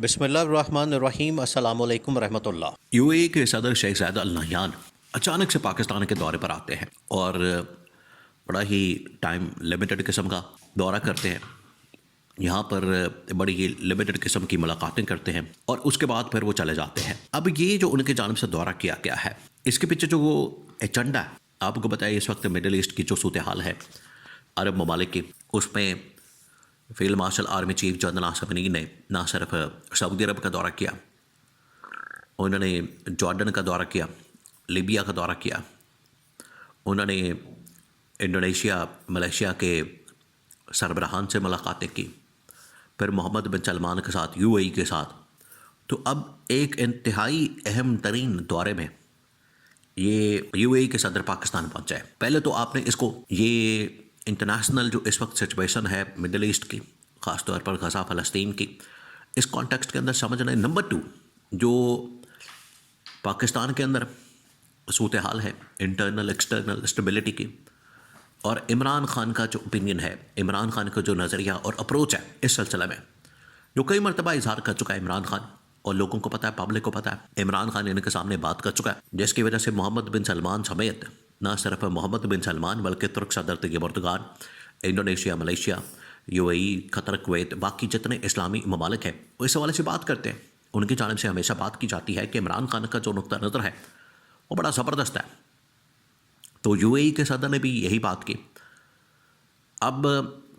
بسم اللہ الرحمن الرحیم، السلام علیکم ورحمۃ اللہ۔ یو اے ای کے صدر شیخ زائد ال نہیان اچانک سے پاکستان کے دورے پر آتے ہیں اور بڑا ہی ٹائم لمیٹڈ قسم کا دورہ کرتے ہیں۔ یہاں پر بڑی ہی لمیٹڈ قسم کی ملاقاتیں کرتے ہیں اور اس کے بعد پھر وہ چلے جاتے ہیں۔ اب یہ جو ان کی جانب سے دورہ کیا گیا ہے، اس کے پیچھے جو وہ ایجنڈا ہے، آپ کو بتائیے اس وقت مڈل ایسٹ کی جو صورتحال ہے عرب ممالک کی، اس میں field marshal army chief general Asif Ghani نے نہ صرف سعودی عرب کا دورہ کیا، انہوں نے جارڈن کا دورہ کیا، لیبیا کا دورہ کیا، انہوں نے انڈونیشیا ملیشیا کے سربراہان سے ملاقاتیں کی، پھر محمد بن سلمان کے ساتھ، یو اے ای کے ساتھ۔ تو اب ایک انتہائی اہم ترین دورے میں یہ یو اے ای کے صدر پاکستان پہنچا ہے۔ پہلے تو آپ نے اس کو یہ انٹرنیشنل جو اس وقت سچویشن ہے مڈل ایسٹ کی، خاص طور پر غزہ فلسطین کی، اس کانٹیکسٹ کے اندر سمجھنا ہے۔ نمبر 2 جو پاکستان کے اندر صورتحال ہے انٹرنل ایکسٹرنل اسٹیبلٹی کی، اور عمران خان کا جو اوپینین ہے، عمران خان کا جو نظریہ اور اپروچ ہے اس سلسلے میں، جو کئی مرتبہ اظہار کر چکا ہے عمران خان، اور لوگوں کو پتہ ہے، پبلک کو پتہ ہے، عمران خان ان کے سامنے بات کر چکا ہے، جس کی وجہ سے محمد بن سلمان سمیت نہ صرف محمد بن سلمان بلکہ ترک صدر Tayyip Erdogan, Indonesia Malaysia, U A E, Qatar, Kuwait, باقی جتنے اسلامی ممالک ہیں وہ اس حوالے سے بات کرتے ہیں۔ ان کی جانب سے ہمیشہ بات کی جاتی ہے کہ عمران خان کا جو نقطہ نظر ہے وہ بڑا زبردست ہے۔ تو یو اے ای کے صدر نے بھی یہی بات کی۔ اب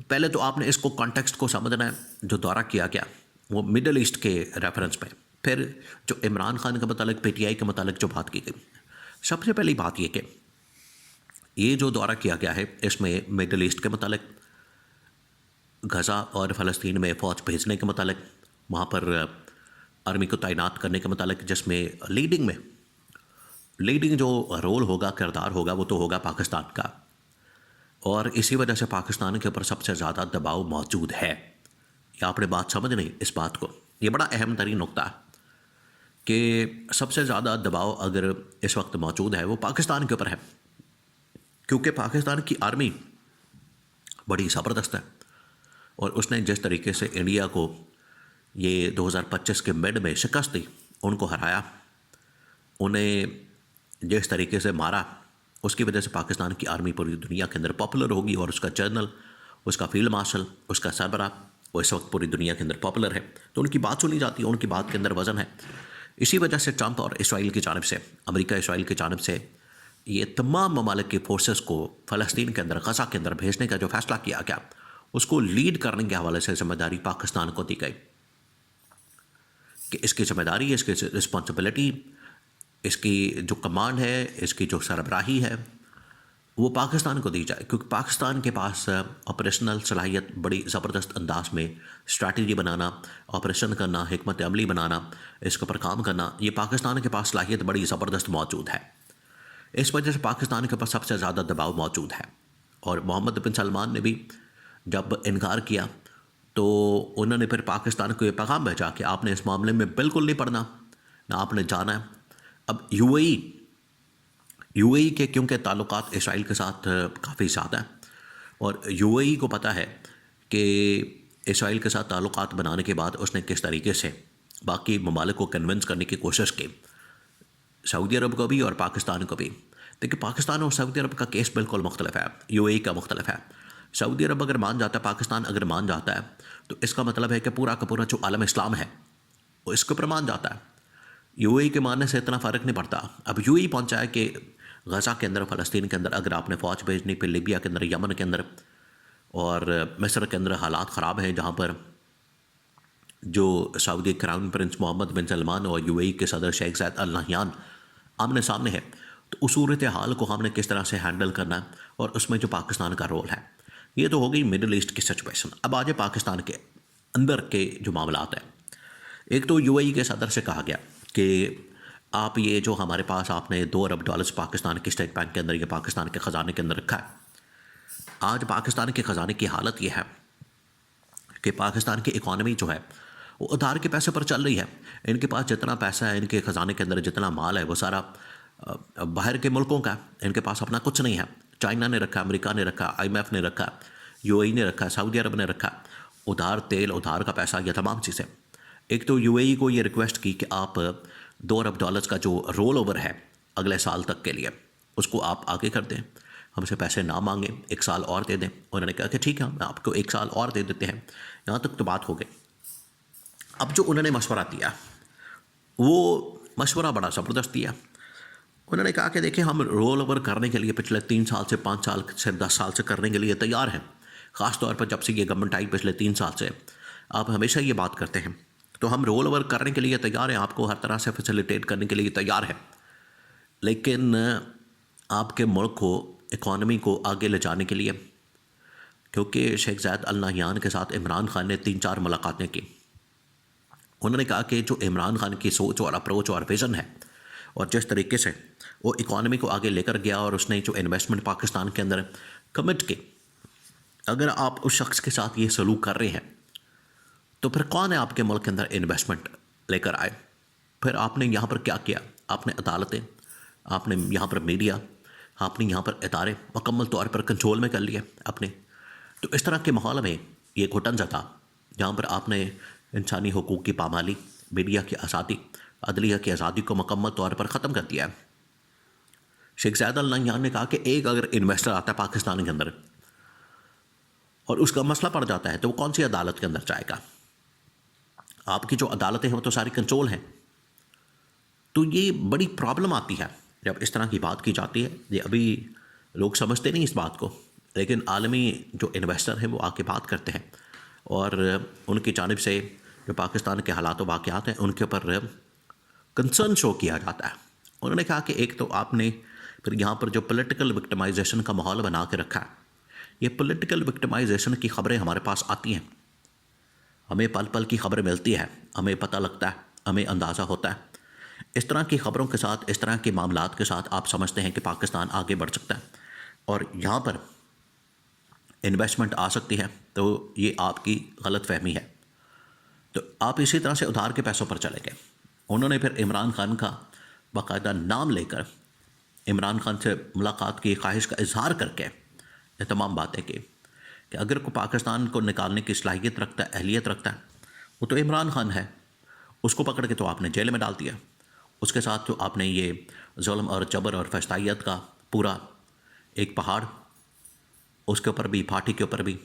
پہلے تو آپ نے اس کو کانٹیکسٹ کو سمجھنا ہے، جو دورہ کیا گیا وہ مڈل ایسٹ کے ریفرنس پہ، پھر جو عمران خان کے متعلق، پی ٹی آئی کے متعلق جو بات کی گئی۔ سب سے پہلی بات یہ کہ یہ جو دورہ کیا گیا ہے اس میں مڈل ایسٹ کے متعلق، غزہ اور فلسطین میں فوج بھیجنے کے متعلق، وہاں پر آرمی کو تعینات کرنے کے متعلق، جس میں لیڈنگ جو رول ہوگا، کردار ہوگا، وہ تو ہوگا پاکستان کا، اور اسی وجہ سے پاکستان کے اوپر سب سے زیادہ دباؤ موجود ہے۔ یہ آپ نے بات سمجھ نہیں اس بات کو، یہ بڑا اہم ترین نقطہ ہے کہ سب سے زیادہ دباؤ اگر اس وقت موجود ہے وہ پاکستان کے اوپر ہے، کیونکہ پاکستان کی آرمی بڑی زبردست ہے، اور اس نے جس طریقے سے انڈیا کو یہ 2025 کے مڈ میں شکست دی، ان کو ہرایا، انہیں جس طریقے سے مارا، اس کی وجہ سے پاکستان کی آرمی پوری دنیا کے اندر پاپولر ہوگی، اور اس کا جنرل، اس کا فیلڈ مارشل، اس کا سربراہ، وہ اس وقت پوری دنیا کے اندر پاپولر ہے، تو ان کی بات سنی جاتی ہے، ان کی بات کے اندر وزن ہے۔ اسی وجہ سے ٹرمپ اور اسرائیل کی جانب سے، امریکہ اسرائیل کی جانب سے، یہ تمام ممالک کی فورسز کو فلسطین کے اندر، غزہ کے اندر بھیجنے کا جو فیصلہ کیا گیا، اس کو لیڈ کرنے کے حوالے سے ذمہ داری پاکستان کو دی گئی، کہ اس کی ذمہ داری، اس کی رسپانسبلٹی، اس کی جو کمانڈ ہے، اس کی جو سربراہی ہے، وہ پاکستان کو دی جائے، کیونکہ پاکستان کے پاس آپریشنل صلاحیت بڑی زبردست انداز میں اسٹریٹجی بنانا، آپریشن کرنا، حکمت عملی بنانا، اس کے اوپر کام کرنا، یہ پاکستان کے پاس صلاحیت بڑی زبردست موجود ہے۔ اس وجہ سے پاکستان کے اوپر سب سے زیادہ دباؤ موجود ہے، اور محمد بن سلمان نے بھی جب انکار کیا تو انہوں نے پھر پاکستان کو یہ پیغام بھیجا کہ آپ نے اس معاملے میں بالکل نہیں پڑھنا، نہ آپ نے جانا ہے۔ اب یو اے ای کے کیونکہ تعلقات اسرائیل کے ساتھ کافی زیادہ ہیں، اور یو اے ای کو پتہ ہے کہ اسرائیل کے ساتھ تعلقات بنانے کے بعد اس نے کس طریقے سے باقی ممالک کو کنونس کرنے کی کوشش کی، سعودی عرب کو بھی اور پاکستان کو بھی۔ دیکھیں، پاکستان اور سعودی عرب کا کیس بالکل مختلف ہے، یو اے ای کا مختلف ہے۔ سعودی عرب اگر مان جاتا ہے، پاکستان اگر مان جاتا ہے، تو اس کا مطلب ہے کہ پورا کا پورا جو عالم اسلام ہے وہ اس کے اوپر مان جاتا ہے۔ یو اے ای کے ماننے سے اتنا فرق نہیں پڑتا۔ اب یو اے ای پہنچا ہے کہ غزہ کے اندر، فلسطین کے اندر اگر آپ نے فوج بھیجنی، پھر لیبیا کے اندر، یمن کے اندر اور مصر کے اندر حالات خراب ہیں، جہاں پر جو سعودی کراؤن پرنس محمد بن سلمان اور یو اے ای کے صدر شیخ زائد ال نہیان آمنے سامنے ہے، تو اس صورتحال کو ہم نے کس طرح سے ہینڈل کرنا ہے، اور اس میں جو پاکستان کا رول ہے۔ یہ تو ہو گئی مڈل ایسٹ کی سچویشن۔ اب آج پاکستان کے اندر کے جو معاملات ہیں، ایک تو یو اے ای کے صدر سے کہا گیا کہ آپ یہ جو ہمارے پاس آپ نے $2 ارب پاکستان کے اسٹیٹ بینک کے اندر یا پاکستان کے خزانے کے اندر رکھا ہے۔ آج پاکستان کے خزانے کی حالت یہ ہے کہ پاکستان کی اکانومی جو ہے وہ ادھار کے پیسے پر چل رہی ہے۔ ان کے پاس جتنا پیسہ ہے، ان کے خزانے کے اندر جتنا مال ہے، وہ سارا باہر کے ملکوں کا ہے، ان کے پاس اپنا کچھ نہیں ہے۔ چائنا نے رکھا، امریکہ نے رکھا، آئی ایم ایف نے رکھا، یو اے ای نے رکھا، سعودی عرب نے رکھا، ادھار تیل، ادھار کا پیسہ، یہ تمام چیزیں ایک تو یو اے ای کو یہ ریکویسٹ کی کہ آپ $2 ارب کا جو رول اوور ہے اگلے سال تک کے لیے اس کو آپ آگے کر دیں، ہم سے پیسے نہ مانگیں، 1 سال اور دے دیں۔ انہوں نے کہا کہ ٹھیک ہے ہم آپ کو 1 سال اور دے دیتے ہیں۔ یہاں تک تو بات ہو گئی۔ اب جو انہوں نے مشورہ دیا وہ مشورہ بڑا زبردست دیا۔ انہوں نے کہا کہ دیکھیں ہم رول اوور کرنے کے لیے پچھلے 3 سال سے 5 سال سے 10 سال سے کرنے کے لیے تیار ہیں، خاص طور پر جب سے یہ گورنمنٹ آئی پچھلے 3 سال سے آپ ہمیشہ یہ بات کرتے ہیں، تو ہم رول اوور کرنے کے لیے تیار ہیں، آپ کو ہر طرح سے فیسیلیٹیٹ کرنے کے لیے تیار ہیں، لیکن آپ کے ملک کو اکانومی کو آگے لے جانے کے لیے، کیونکہ شیخ زاید ال نہیان کے ساتھ عمران خان نے 3-4 ملاقاتیں کی۔ انہوں نے کہا کہ جو عمران خان کی سوچ اور اپروچ اور ویژن ہے اور جس طریقے سے وہ اکانومی کو آگے لے کر گیا اور اس نے جو انویسٹمنٹ پاکستان کے اندر کمٹ کی، اگر آپ اس شخص کے ساتھ یہ سلوک کر رہے ہیں تو پھر کون ہے آپ کے ملک کے اندر انویسٹمنٹ لے کر آئے؟ پھر آپ نے یہاں پر کیا کیا؟ آپ نے عدالتیں، آپ نے یہاں پر میڈیا، آپ نے یہاں پر ادارے مکمل طور پر کنٹرول میں کر لیے اپنے۔ تو اس طرح کے ماحول میں یہ گھٹن تھا جہاں پر آپ نے انسانی حقوق کی پامالی، میڈیا کی آزادی، عدلیہ کی آزادی کو مکمل طور پر ختم کر دیا ہے۔ شیخ زاید ال نہیان نے کہا کہ ایک اگر انویسٹر آتا ہے پاکستان کے اندر اور اس کا مسئلہ پڑ جاتا ہے تو وہ کون سی عدالت کے اندر جائے گا؟ آپ کی جو عدالتیں ہیں وہ تو ساری کنٹرول ہیں۔ تو یہ بڑی پرابلم آتی ہے جب اس طرح کی بات کی جاتی ہے۔ یہ ابھی لوگ سمجھتے نہیں اس بات کو، لیکن عالمی جو انویسٹر ہیں وہ آ کے بات کرتے ہیں اور ان کی جانب سے جو پاکستان کے حالات و واقعات ہیں ان کے اوپر کنسرن شو کیا جاتا ہے۔ انہوں نے کہا کہ ایک تو آپ نے پھر یہاں پر جو پولیٹیکل وکٹمائزیشن کا ماحول بنا کے رکھا ہے، یہ پولیٹیکل وکٹمائزیشن کی خبریں ہمارے پاس آتی ہیں، ہمیں پل پل کی خبر ملتی ہے، ہمیں پتہ لگتا ہے، ہمیں اندازہ ہوتا ہے۔ اس طرح کی خبروں کے ساتھ، اس طرح کے معاملات کے ساتھ آپ سمجھتے ہیں کہ پاکستان آگے بڑھ سکتا ہے اور یہاں پر انویسٹمنٹ آ سکتی ہے، تو یہ آپ کی غلط فہمی ہے۔ تو آپ اسی طرح سے ادھار کے پیسوں پر چلے گئے۔ انہوں نے پھر عمران خان کا باقاعدہ نام لے کر عمران خان سے ملاقات کی خواہش کا اظہار کر کے یہ تمام باتیں کی کہ اگر کوئی پاکستان کو نکالنے کی صلاحیت رکھتا ہے، اہلیت رکھتا ہے، وہ تو عمران خان ہے۔ اس کو پکڑ کے تو آپ نے جیل میں ڈال دیا، اس کے ساتھ تو آپ نے یہ ظلم اور جبر اور فحشائیت کا پورا ایک پہاڑ، اس کے اوپر بھی، پارٹی کے اوپر بھی،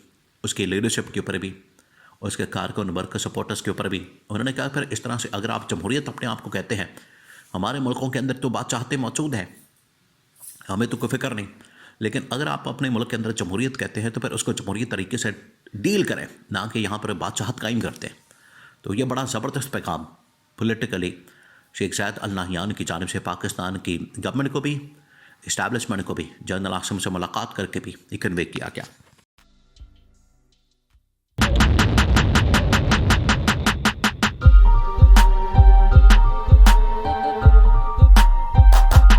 اس کی لیڈرشپ کے اوپر بھی، اس کے کارکن ورکر سپورٹرز کے اوپر بھی۔ انہوں نے کہا پھر اس طرح سے اگر آپ جمہوریت اپنے آپ کو کہتے ہیں، ہمارے ملکوں کے اندر تو بادشاہتیں موجود ہیں، ہمیں تو کوئی فکر نہیں، لیکن اگر آپ اپنے ملک کے اندر جمہوریت کہتے ہیں تو پھر اس کو جمہوری طریقے سے ڈیل کریں، نہ کہ یہاں پر بادشاہت قائم کرتے ہیں۔ تو یہ بڑا زبردست پیغام پولیٹیکلی شیخ زاید ال نہیان کی جانب سے پاکستان کی گورنمنٹ کو بھی، اسٹیبلشمنٹ کو بھی، جنرل عاصم سے ملاقات کر کے بھی یہ کنوے کیا گیا۔